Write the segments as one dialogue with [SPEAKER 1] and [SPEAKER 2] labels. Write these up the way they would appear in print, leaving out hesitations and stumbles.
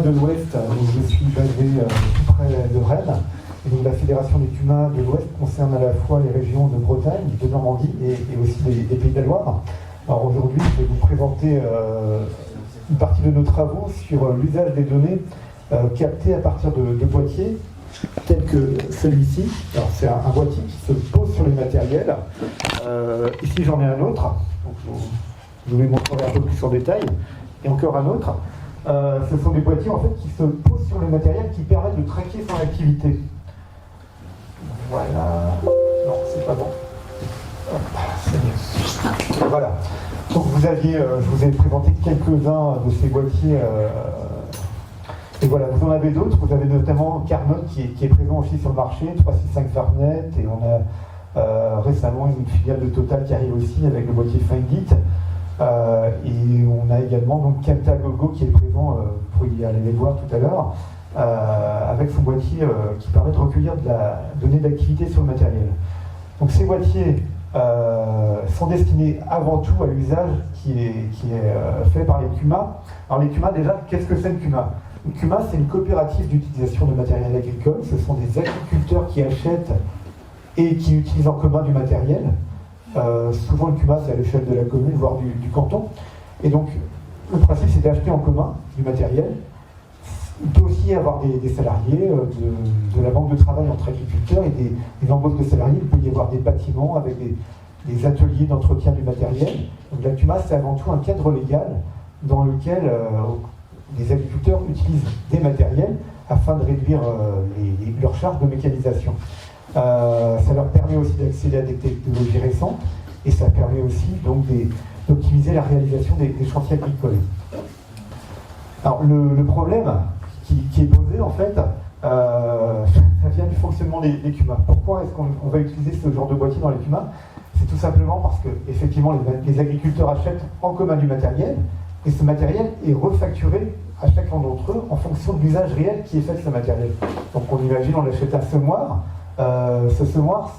[SPEAKER 1] de l'Ouest, je suis basé tout près de Rennes. Et donc la Fédération des CUMA de l'Ouest concerne à la fois les régions de Bretagne, de Normandie et aussi des Pays de la Loire. Alors aujourd'hui, je vais vous présenter une partie de nos travaux sur l'usage des données captées à partir de boîtiers tels que celui-ci. Alors c'est un boîtier qui se pose sur les matériels. Ici j'en ai un autre, donc je vous les montrerai un peu plus en détail. Et encore un autre. Ce sont des boîtiers en fait qui se posent sur les matériels qui permettent de traquer son activité. Voilà. Non, c'est pas bon. Hop, c'est mieux. Voilà. Donc je vous ai présenté quelques-uns de ces boîtiers. Et voilà, vous en avez d'autres. Vous avez notamment Carnot qui est présent aussi sur le marché, 365 Farnet, et on a récemment une filiale de Total qui arrive aussi avec le boîtier FindIt. Et on a également donc Camtagogo qui est présent, vous pourriez aller les voir tout à l'heure, avec son boîtier qui permet de recueillir de la donnée d'activité sur le matériel. Donc ces boîtiers sont destinés avant tout à l'usage qui est fait par les CUMA. Alors les CUMA, déjà, qu'est-ce que c'est une CUMA? Une CUMA, c'est une coopérative d'utilisation de matériel agricole. Ce sont des agriculteurs qui achètent et qui utilisent en commun du matériel. Souvent le CUMA c'est à l'échelle de la commune, voire du canton. Et donc le principe c'est d'acheter en commun du matériel. Il peut aussi y avoir des salariés, de la banque de travail entre agriculteurs et des embauches de salariés. Il peut y avoir des bâtiments avec des ateliers d'entretien du matériel. Donc la CUMA c'est avant tout un cadre légal dans lequel les agriculteurs utilisent des matériels afin de réduire leurs charges de mécanisation. Ça leur permet aussi d'accéder à des technologies récentes et ça permet aussi donc d'optimiser la réalisation des chantiers agricoles. Alors le problème qui est posé en fait, ça vient du fonctionnement des CUMA. Pourquoi est-ce qu'on va utiliser ce genre de boîtier dans les CUMA? C'est tout simplement parce que effectivement les agriculteurs achètent en commun du matériel et ce matériel est refacturé à chacun d'entre eux en fonction de l'usage réel qui est fait de ce matériel. Donc on imagine on achète un semoir. Ce semoir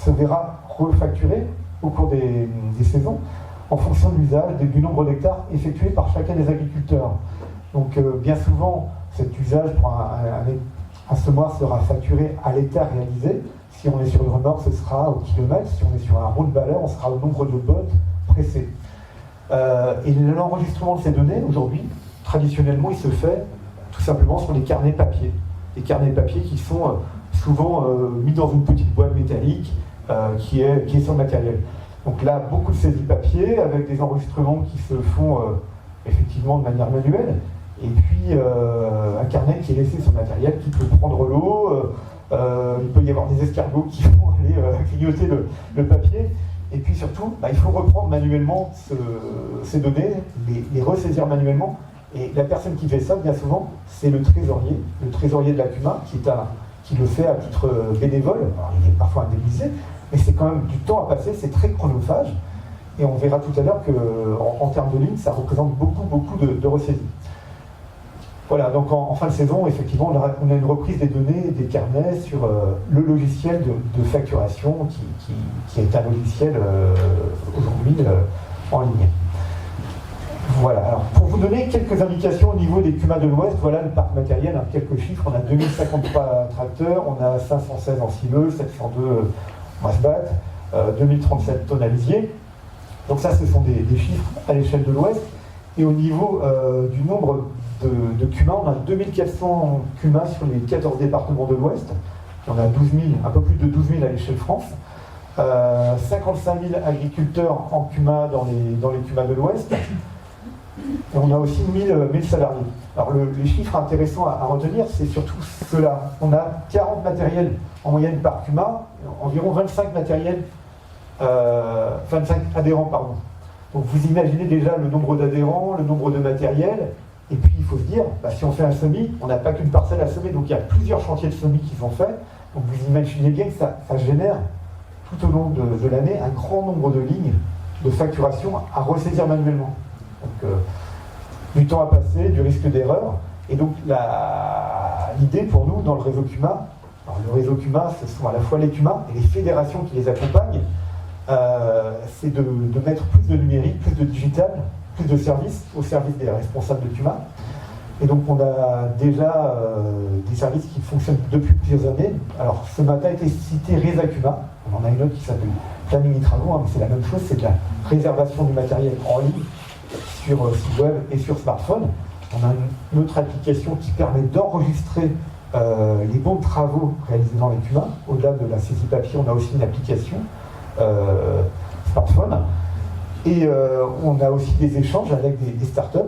[SPEAKER 1] se verra refacturé au cours des saisons en fonction de l'usage du nombre d'hectares effectués par chacun des agriculteurs. Donc bien souvent, cet usage pour un semoir sera facturé à l'hectare réalisé. Si on est sur une remorque, ce sera au kilomètre. Si on est sur un roule-balleur, on sera au nombre de bottes pressées. Et l'enregistrement de ces données, aujourd'hui, traditionnellement, il se fait tout simplement sur les carnets papier. Les carnets papier qui sont souvent mis dans une petite boîte métallique qui est sur le matériel. Donc là, beaucoup de saisies papier avec des enregistrements qui se font effectivement de manière manuelle. Et puis un carnet qui est laissé sur le matériel qui peut prendre l'eau. Il peut y avoir des escargots qui vont aller grignoter le papier. Et puis surtout, il faut reprendre manuellement ces données, les ressaisir manuellement. Et la personne qui fait ça, bien souvent, c'est le trésorier de la CUMA, qui le fait à titre bénévole. Alors, il est parfois indemnisé, mais c'est quand même du temps à passer, c'est très chronophage. Et on verra tout à l'heure qu'en termes de lignes, ça représente beaucoup de ressaisies. Voilà, donc en fin de saison, effectivement, on a une reprise des données, des carnets sur le logiciel de facturation qui est un logiciel aujourd'hui en ligne. Voilà, alors pour vous donner quelques indications au niveau des CUMA de l'Ouest, voilà le parc matériel, quelques chiffres. On a 2053 tracteurs, on a 516 ensileux, 702 masse-bat, 2037 tonnes à lisier. Donc ça, ce sont des chiffres à l'échelle de l'Ouest. Et au niveau du nombre de CUMA, on a 2400 CUMA sur les 14 départements de l'Ouest. On a 12 000, un peu plus de 12 000 à l'échelle France. 55 000 agriculteurs en CUMA dans les CUMA de l'Ouest. Et on a aussi 1000 salariés. Alors les chiffres intéressants à retenir, c'est surtout cela. On a 40 matériels en moyenne par CUMA, environ 25 adhérents, pardon. Donc vous imaginez déjà le nombre d'adhérents, le nombre de matériels, et puis il faut se dire, si on fait un semis, on n'a pas qu'une parcelle à semer, donc il y a plusieurs chantiers de semis qui sont faits. Donc vous imaginez bien que ça génère tout au long de l'année un grand nombre de lignes de facturation à ressaisir manuellement. Donc du temps à passer, du risque d'erreur. Et donc l'idée pour nous dans le réseau CUMA, alors le réseau CUMA, ce sont à la fois les CUMA et les fédérations qui les accompagnent, c'est de mettre plus de numérique, plus de digital, plus de services au service des responsables de CUMA. Et donc on a déjà des services qui fonctionnent depuis plusieurs années. Alors ce matin a été cité Resacuma, on en a une autre qui s'appelle Planning et Travaux, hein, mais c'est la même chose, c'est de la réservation du matériel en ligne sur site web et sur smartphone. On a une autre application qui permet d'enregistrer les bons de travaux réalisés dans les CUMA. Au-delà de la saisie papier, on a aussi une application smartphone. Et on a aussi des échanges avec des startups,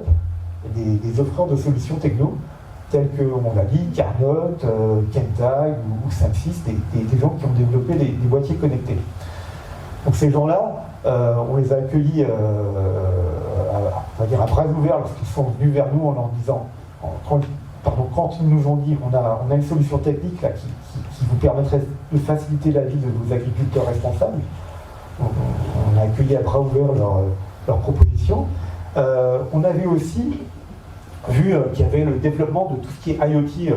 [SPEAKER 1] des offreurs de solutions techno, tels que, on l'a dit, Carnot, Kentag ou Samsys, des gens qui ont développé des boîtiers connectés. Donc ces gens-là, on les a accueillis on va dire à bras ouverts lorsqu'ils sont venus vers nous en leur disant, quand ils nous ont dit on a une solution technique là, qui vous permettrait de faciliter la vie de vos agriculteurs responsables. On a accueilli à bras ouverts leur proposition. On avait aussi vu qu'il y avait le développement de tout ce qui est IoT,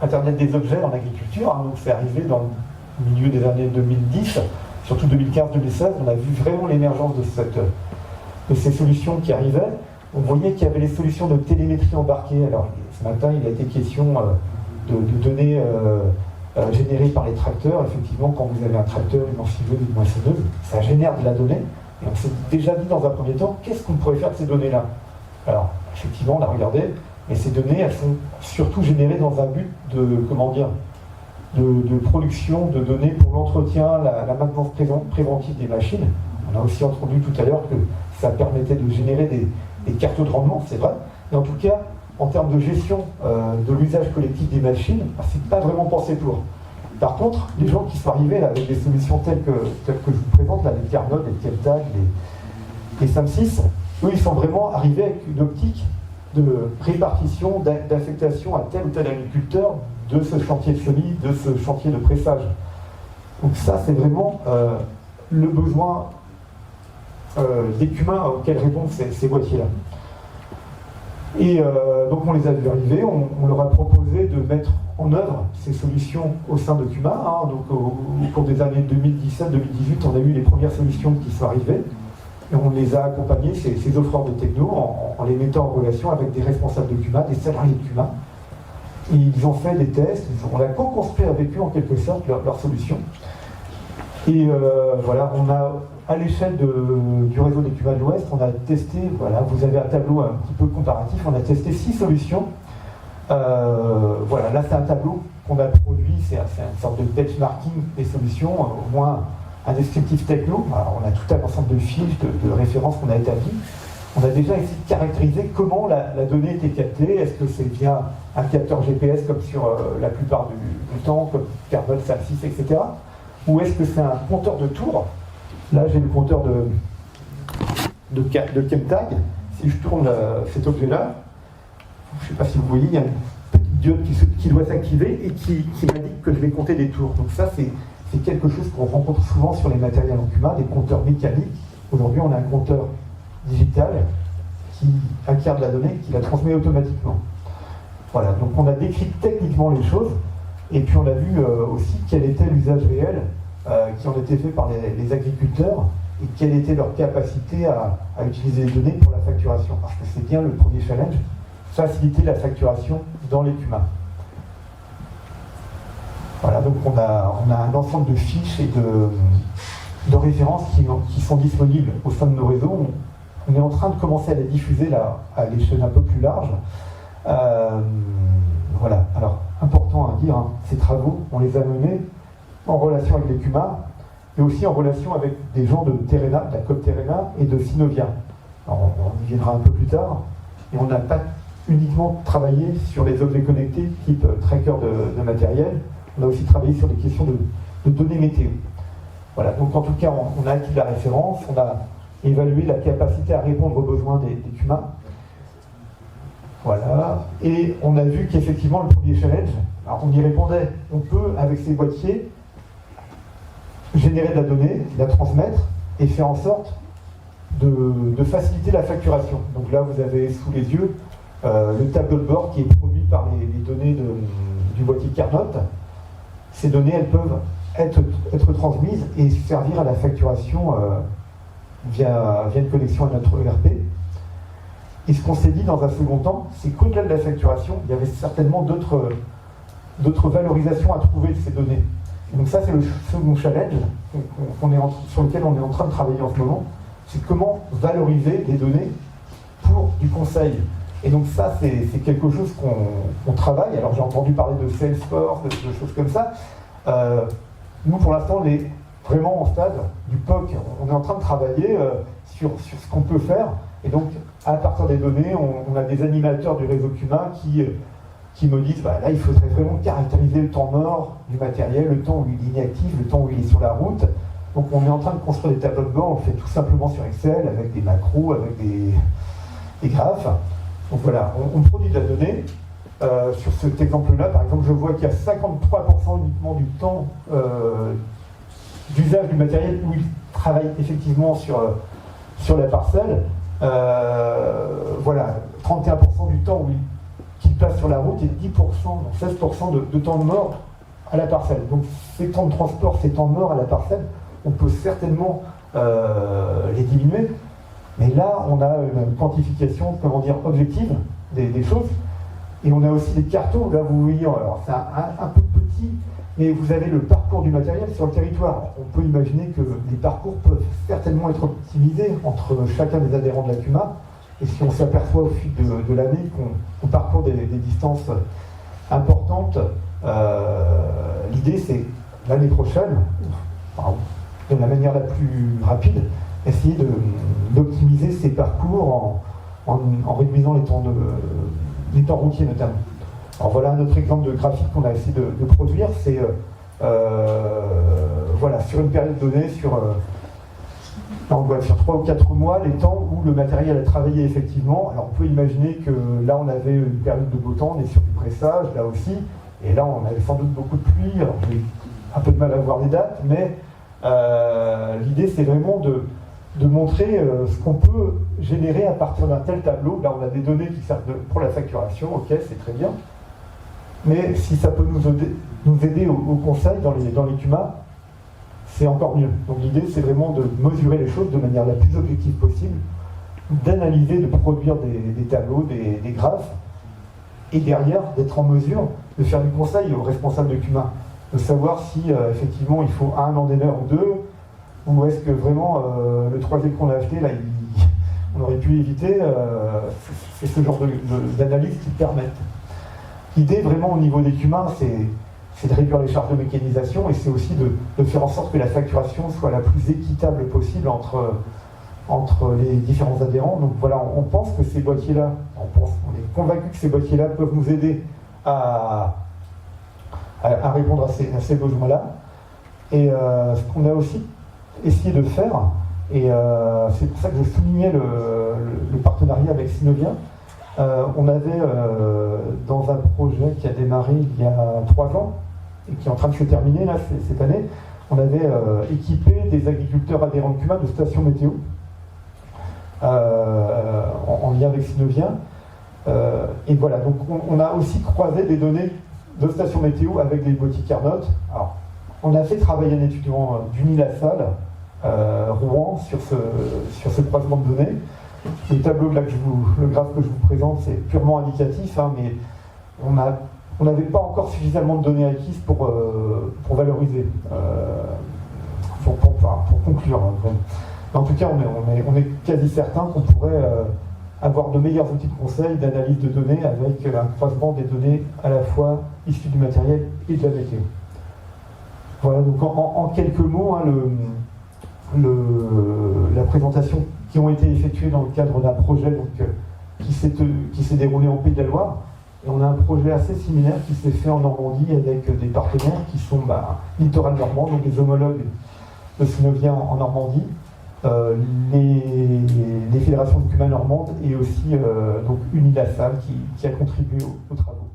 [SPEAKER 1] Internet des objets en agriculture. Hein, donc c'est arrivé dans le milieu des années 2010, surtout 2015-2016. On a vu vraiment l'émergence de ces solutions qui arrivaient. On voyait qu'il y avait les solutions de télémétrie embarquées. Alors ce matin, il a été question de données générées par les tracteurs. Effectivement, quand vous avez un tracteur, une moissonneuse, une moissonneuse, ça génère de la donnée. Et on s'est déjà dit dans un premier temps, qu'est-ce qu'on pourrait faire de ces données-là? Alors, effectivement, on a regardé, mais ces données, elles sont surtout générées dans un but de production de données pour l'entretien, la maintenance préventive des machines. On a aussi entendu tout à l'heure que ça permettait de générer des cartes de rendement, c'est vrai. Mais en tout cas, en termes de gestion de l'usage collectif des machines, c'est pas vraiment pensé pour. Par contre, les gens qui sont arrivés là, avec des solutions telles que je vous présente, là, les Carnot, les Kentag, les Samsys, eux, ils sont vraiment arrivés avec une optique de répartition, d'affectation à tel ou tel agriculteur de ce chantier de semis, de ce chantier de pressage. Donc ça, c'est vraiment le besoin des CUMA auxquels répondent ces boîtiers-là. Et donc on les a vu arriver, on leur a proposé de mettre en œuvre ces solutions au sein de CUMA. Hein. Donc au cours des années 2017-2018, on a eu les premières solutions qui sont arrivées. Et on les a accompagnés, ces offreurs de techno, en les mettant en relation avec des responsables de CUMA, des salariés de CUMA. Et ils ont fait des tests, on a co-construit avec eux en quelque sorte leur solution. Et voilà, on a, à l'échelle du réseau des CUMA de l'Ouest, on a testé, voilà, vous avez un tableau un petit peu comparatif, on a testé 6 solutions. Voilà, là c'est un tableau qu'on a produit, c'est une sorte de benchmarking des solutions, au moins un descriptif techno. Alors, on a tout un ensemble de fiches, de références qu'on a établies. On a déjà essayé de caractériser comment la donnée était captée. Est-ce que c'est via un capteur GPS comme sur la plupart du temps, comme Carnot, Samsys, etc. Ou est-ce que c'est un compteur de tours? Là, j'ai le compteur de Kentag. Si je tourne cet objet-là, je ne sais pas si vous voyez, il y a une petite diode qui doit s'activer et qui m'indique que je vais compter des tours. Donc ça, c'est quelque chose qu'on rencontre souvent sur les matériels en CUMA, des compteurs mécaniques. Aujourd'hui, on a un compteur digital qui acquiert de la donnée, qui la transmet automatiquement. Voilà, donc on a décrit techniquement les choses, et puis on a vu aussi quel était l'usage réel qui en était fait par les agriculteurs, et quelle était leur capacité à utiliser les données pour la facturation. Parce que c'est bien le premier challenge, faciliter la facturation dans les CUMA. Voilà, donc on a un ensemble de fiches et de références qui sont disponibles au sein de nos réseaux. On est en train de commencer à les diffuser là, à l'échelle un peu plus large. Voilà, alors important à dire, hein, ces travaux, on les a menés en relation avec les CUMA, mais aussi en relation avec des gens de Terrena, de la COP Terrena et de Synovia. Alors, on y viendra un peu plus tard, et on n'a pas uniquement travaillé sur les objets connectés type tracker de matériel. On a aussi travaillé sur des questions de données météo. Voilà, donc en tout cas, on a acquis la référence, on a évalué la capacité à répondre aux besoins des CUMA. Voilà, et on a vu qu'effectivement, le premier challenge, alors on y répondait, on peut, avec ces boîtiers, générer de la donnée, la transmettre, et faire en sorte de faciliter la facturation. Donc là, vous avez sous les yeux le tableau de bord qui est produit par les données du boîtier Carnot. Ces données, elles peuvent être transmises et servir à la facturation via une connexion à notre ERP. Et ce qu'on s'est dit dans un second temps, c'est qu'au-delà de la facturation, il y avait certainement d'autres valorisations à trouver de ces données. Et donc ça, c'est le second challenge sur lequel on est en train de travailler en ce moment, c'est comment valoriser les données pour du conseil. Et donc ça, c'est quelque chose qu'on travaille. Alors j'ai entendu parler de Salesforce, de choses comme ça. Nous, pour l'instant, on est vraiment en stade du POC. On est en train de travailler sur ce qu'on peut faire. Et donc, à partir des données, on a des animateurs du réseau Cuma qui me disent, bah, là, il faudrait vraiment caractériser le temps mort du matériel, le temps où il est inactif, le temps où il est sur la route. Donc, on est en train de construire des tableaux de bord. On le fait tout simplement sur Excel, avec des macros, avec des graphes. Donc voilà, on produit de la donnée. Sur cet exemple-là, par exemple, je vois qu'il y a 53% uniquement du temps d'usage du matériel où il travaille effectivement sur la parcelle. Voilà, 31% du temps qu'il passe sur la route et 10%, 16% de temps de mort à la parcelle. Donc ces temps de transport, ces temps de mort à la parcelle, on peut certainement les diminuer. Mais là, on a une quantification, comment dire, objective des choses. Et on a aussi des cartons, là vous voyez, alors c'est un peu petit, mais vous avez le parcours du matériel sur le territoire. On peut imaginer que les parcours peuvent certainement être optimisés entre chacun des adhérents de la CUMA. Et si on s'aperçoit au fil de l'année qu'on parcourt des distances importantes, l'idée c'est l'année prochaine, de la manière la plus rapide, essayer d'optimiser ces parcours en réduisant les temps routiers notamment. Alors voilà un autre exemple de graphique qu'on a essayé de produire, c'est voilà, sur une période donnée, on voit sur 3 ou 4 mois, les temps où le matériel a travaillé effectivement. Alors on peut imaginer que là on avait une période de beau temps, on est sur du pressage, là aussi, et là on avait sans doute beaucoup de pluie, alors j'ai un peu de mal à voir les dates, mais l'idée c'est vraiment de montrer ce qu'on peut générer à partir d'un tel tableau. Là, on a des données qui servent pour la facturation, ok, c'est très bien. Mais si ça peut nous aider au conseil dans les CUMA, c'est encore mieux. Donc l'idée, c'est vraiment de mesurer les choses de manière la plus objective possible, d'analyser, de produire des tableaux, des graphes, et derrière, d'être en mesure de faire du conseil aux responsables de CUMA, de savoir si effectivement il faut un landowner ou deux, ou est-ce que vraiment le 3D qu'on a acheté, là, on aurait pu éviter. C'est ce genre d'analyse qui permettent. L'idée vraiment au niveau des CUMA, c'est de réduire les charges de mécanisation et c'est aussi de faire en sorte que la facturation soit la plus équitable possible entre les différents adhérents. Donc voilà, on pense que ces boîtiers-là, on est convaincu que ces boîtiers-là peuvent nous aider à répondre à ces besoins-là. Et ce qu'on a aussi essayer de faire, et c'est pour ça que je soulignais le partenariat avec Synovia. On avait, dans un projet qui a démarré il y a 3 ans, et qui est en train de se terminer là, cette année, on avait équipé des agriculteurs adhérents de CUMA de stations météo, en lien avec Synovia. Et voilà, donc on a aussi croisé des données de stations météo avec des boîtiers Carnot. Alors, on a fait travailler un étudiant d'Unilassal, Rouen, sur ce croisement de données. Le tableau là le graphe que je vous présente, c'est purement indicatif, hein, mais on n'avait pas encore suffisamment de données acquises pour valoriser, pour conclure. Hein, en tout cas, on est quasi certain qu'on pourrait avoir de meilleurs outils de conseil, d'analyse de données avec un croisement des données à la fois issues du matériel et de la météo. Voilà, donc en quelques mots, hein, la présentation qui ont été effectuées dans le cadre d'un projet qui s'est déroulé en Pays de la Loire. Et on a un projet assez similaire qui s'est fait en Normandie avec des partenaires qui sont Littoral Normand, donc les homologues de Synovia en Normandie, les fédérations de CUMA normandes et aussi donc Unilassal qui a contribué aux travaux.